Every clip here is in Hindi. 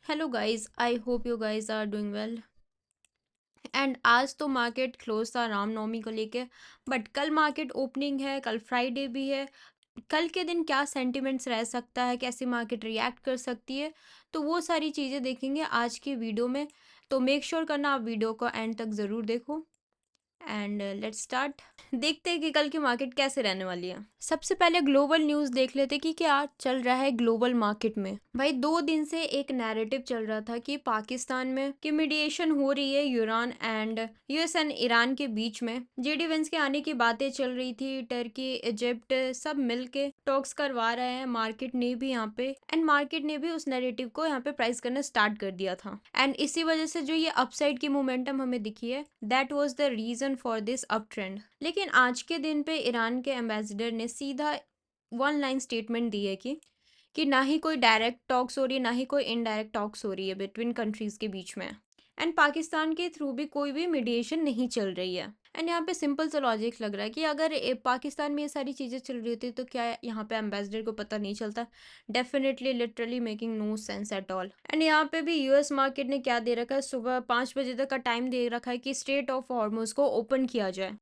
Hello guys, I hope you guys are doing well. And आज तो मार्केट क्लोज था रामनवमी को लेके। बट कल मार्केट ओपनिंग है, कल फ्राइडे भी है। कल के दिन क्या सेंटिमेंट्स रह सकता है, कैसे मार्केट रिएक्ट कर सकती है, तो वो सारी चीज़ें देखेंगे आज की वीडियो में। तो मेक श्योर करना आप वीडियो को एंड तक ज़रूर देखो। And let's start. देखते हैं कि कल की मार्केट कैसे रहने वाली है। सबसे पहले ग्लोबल न्यूज़ देख लेते हैं कि क्या चल रहा है ग्लोबल मार्केट में। भाई 2 दिन से एक नैरेटिव चल रहा था कि पाकिस्तान में कि मीडिएशन हो रही है Iran and US and Iran के बीच में। जेडी वेंस के आने की बातें चल रही थी, टर्की इजिप्ट सब मिल के टॉक्स करवा रहे हैं। मार्केट ने भी यहाँ पे उस नैरेटिव को यहाँ पे प्राइस करना स्टार्ट कर दिया था। एंड इसी वजह से जो ये अपसाइड की मोमेंटम हमें दिखी है, that was the reason for this uptrend. लेकिन आज के दिन पे ईरान के एम्बेसडर ने सीधा वन लाइन स्टेटमेंट दी है कि ना ही कोई डायरेक्ट टॉक्स हो रही है, ना ही कोई इनडायरेक्ट टॉक्स हो रही है बिटवीन कंट्रीज के बीच में। एंड पाकिस्तान के थ्रू भी कोई भी मीडिएशन नहीं चल रही है। एंड यहाँ पे सिंपल सा लॉजिक लग रहा है कि अगर पाकिस्तान में ये सारी चीज़ें चल रही होती तो क्या यहाँ पे एम्बेसडर को पता नहीं चलता। Definitely literally making no sense at all. And यहाँ पे भी यूएस मार्केट ने क्या दे रखा है, सुबह 5 बजे तक का टाइम दे रखा है कि स्ट्रेट ऑफ हॉर्मुज को ओपन किया जाए।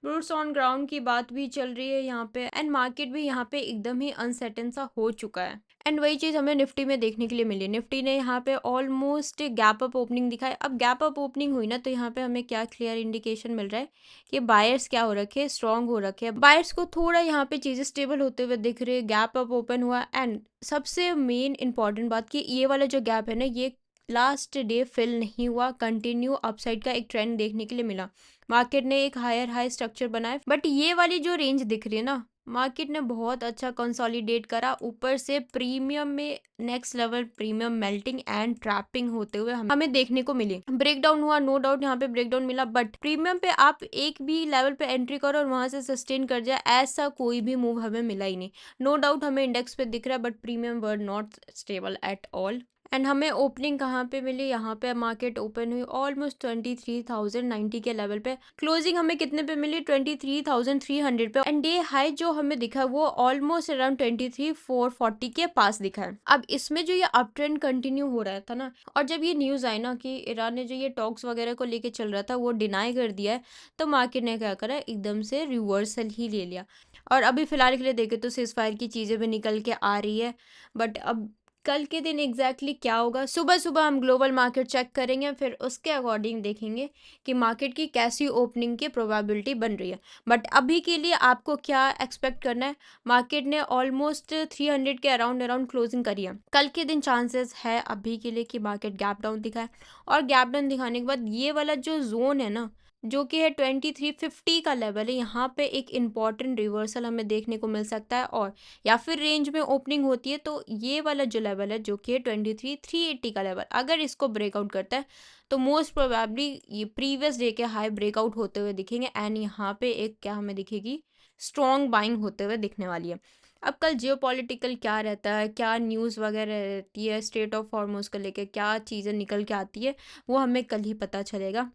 रूट्स ऑन ग्राउंड की बात भी चल रही है यहाँ पे। एंड मार्केट भी यहाँ पे एकदम ही अनसर्टेन सा हो चुका है। एंड वही चीज़ हमें निफ्टी में देखने के लिए मिली। निफ्टी ने यहाँ पे ऑलमोस्ट गैप अप ओपनिंग दिखाई। अब गैप अप ओपनिंग हुई ना, तो यहाँ पे हमें क्या क्लियर इंडिकेशन मिल रहा है कि बायर्स क्या हो रखे, स्ट्रांग हो रखे हैं। बायर्स को थोड़ा यहाँ पे चीज़ें स्टेबल होते हुए दिख रही है। गैप अप ओपन हुआ। एंड सबसे मेन इंपॉर्टेंट बात कि ये वाला जो गैप है ना, ये लास्ट डे फिल नहीं हुआ। कंटिन्यू अपसाइड का एक ट्रेंड देखने के लिए मिला। मार्केट ने एक हायर हाई स्ट्रक्चर बनाया। बट ये वाली जो रेंज दिख रही है ना, मार्केट ने बहुत अच्छा कंसोलिडेट करा। ऊपर से प्रीमियम में next level premium melting and trapping होते हुए हमें देखने को मिली। ब्रेकडाउन हुआ, नो डाउट यहाँ पे ब्रेकडाउन मिला। बट प्रीमियम पे आप एक भी लेवल पे एंट्री करो और वहां से सस्टेन कर जाए, ऐसा कोई भी मूव हमें मिला ही नहीं। नो डाउट हमें इंडेक्स पे दिख रहा है, but premium were not stable at all. And हमें ओपनिंग कहाँ पे मिली, यहाँ पे मार्केट ओपन हुई ऑलमोस्ट 23,090 के लेवल पे। क्लोजिंग हमें कितने पे मिली, 23,300 पे। एंड डे हाई जो हमें दिखा है वो ऑलमोस्ट अराउंड 23,440 के पास दिखा है। अब इसमें जो ये अप ट्रेंड कंटिन्यू हो रहा था ना, और जब ये न्यूज आई ना कि ईरान ने जो ये टॉक्स वगैरह को लेके चल रहा था वो डिनाई कर दिया है, तो मार्केट ने क्या करा, एकदम से रिवर्सल ही ले लिया। और अभी फिलहाल के लिए देखे तो सीज फायर की चीजें भी निकल के आ रही है। बट अब कल के दिन एग्जैक्टली क्या होगा, सुबह सुबह हम ग्लोबल मार्केट चेक करेंगे, फिर उसके अकॉर्डिंग देखेंगे कि मार्केट की कैसी ओपनिंग की प्रोबेबिलिटी बन रही है। बट अभी के लिए आपको क्या एक्सपेक्ट करना है, मार्केट ने ऑलमोस्ट 300 के अराउंड अराउंड क्लोजिंग करी है। कल के दिन चांसेस है अभी के लिए कि मार्केट गैप डाउन दिखाए। और गैप डाउन दिखाने के बाद ये वाला जो जोन है ना, जो कि है 2350 का लेवल है, यहाँ पे एक इम्पॉर्टेंट रिवर्सल हमें देखने को मिल सकता है। और या फिर रेंज में ओपनिंग होती है तो ये वाला जो लेवल है जो कि है 23,380 का लेवल, अगर इसको ब्रेकआउट करता है तो मोस्ट प्रोबेबली ये प्रीवियस डे के हाई ब्रेकआउट होते हुए दिखेंगे। एंड यहाँ पे एक क्या हमें दिखेगी, स्ट्रॉन्ग बाइंग होते हुए दिखने वाली है। अब कल जियोपॉलिटिकल क्या रहता है, क्या न्यूज़ वगैरह रहती है, स्टेट ऑफ हॉर्मोज को लेकर क्या चीज़ें निकल के आती है, वो हमें कल ही पता चलेगा।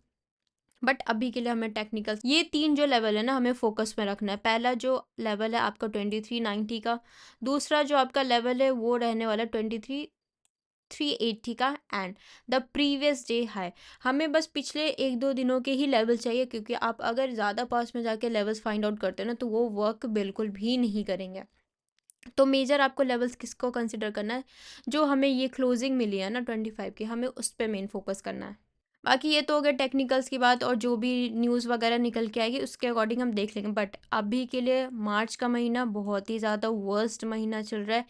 बट अभी के लिए हमें टेक्निकल ये 3 जो लेवल है ना हमें फोकस में रखना है। पहला जो लेवल है आपका 2390 का, दूसरा जो आपका लेवल है वो रहने वाला 23,380 का, and the previous day high. हमें बस पिछले 1-2 दिनों के ही लेवल चाहिए, क्योंकि आप अगर ज़्यादा पास में जाके लेवल्स फाइंड आउट करते हैं ना तो वो वर्क बिल्कुल भी नहीं करेंगे। तो मेजर आपको लेवल्स किसको कंसिडर करना है, जो हमें ये क्लोजिंग मिली है ना 25 की, हमें उस पर मेन फोकस करना है। बाकी ये तो अगर टेक्निकल्स की बात और जो भी न्यूज़ वगैरह निकल के आएगी उसके अकॉर्डिंग हम देख लेंगे। बट अभी के लिए मार्च का महीना बहुत ही ज़्यादा वर्स्ट महीना चल रहा है।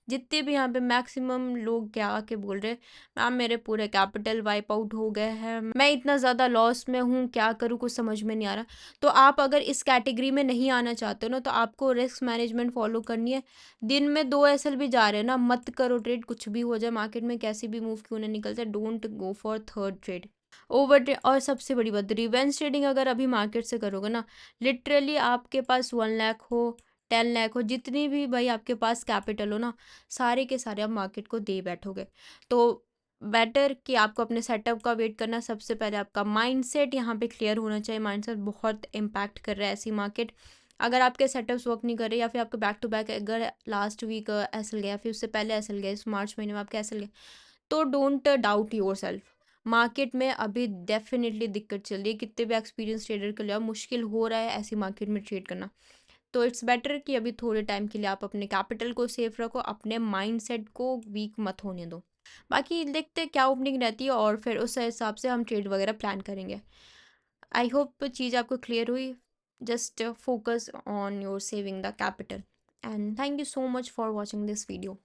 जितने भी यहाँ पे मैक्सिमम लोग क्या आके बोल रहे हैं, मैम मेरे पूरे कैपिटल वाइप आउट हो गए हैं, मैं इतना ज़्यादा लॉस में हूँ, क्या करूँ कुछ समझ में नहीं आ रहा। तो आप अगर इस कैटेगरी में नहीं आना चाहते हो ना, तो आपको रिस्क मैनेजमेंट फॉलो करनी है। दिन में 2 SL भी जा रहे हैं ना, मत करो ट्रेड, कुछ भी हो जाए मार्केट में, कैसी भी मूव क्यों ना निकल जाए, don't go for third trade, over. और सबसे बड़ी बात, रिवेंज ट्रेडिंग अगर अभी मार्केट से करोगे ना, लिटरली आपके पास 1 लाख हो, 10 लाख हो, जितनी भी भाई आपके पास कैपिटल हो ना, सारे के सारे आप मार्केट को दे बैठोगे। तो बेटर कि आपको अपने सेटअप का वेट करना। सबसे पहले आपका माइंडसेट यहाँ पे क्लियर होना चाहिए। माइंडसेट बहुत इम्पैक्ट कर रहा है ऐसी मार्केट। अगर आपके सेटअप्स वर्क नहीं कर रहे, या फिर आपके बैक टू बैक अगर लास्ट वीक एसल गया, फिर उससे पहले एसल गया, इस मार्च महीने में आपके एसल गया, तो don't doubt your self. Market में अभी डेफिनेटली दिक्कत चल रही है, कितने भी एक्सपीरियंस ट्रेडर के लिए अब मुश्किल हो रहा है ऐसी मार्केट में ट्रेड करना। तो इट्स बेटर कि अभी थोड़े टाइम के लिए आप अपने कैपिटल को सेफ रखो, अपने माइंडसेट को वीक मत होने दो। बाकी देखते हैं क्या ओपनिंग रहती है और फिर उस हिसाब से हम ट्रेड वगैरह प्लान करेंगे। आई होप चीज़ आपको क्लियर हुई। Just focus on your saving the capital, and thank you so much for watching this video.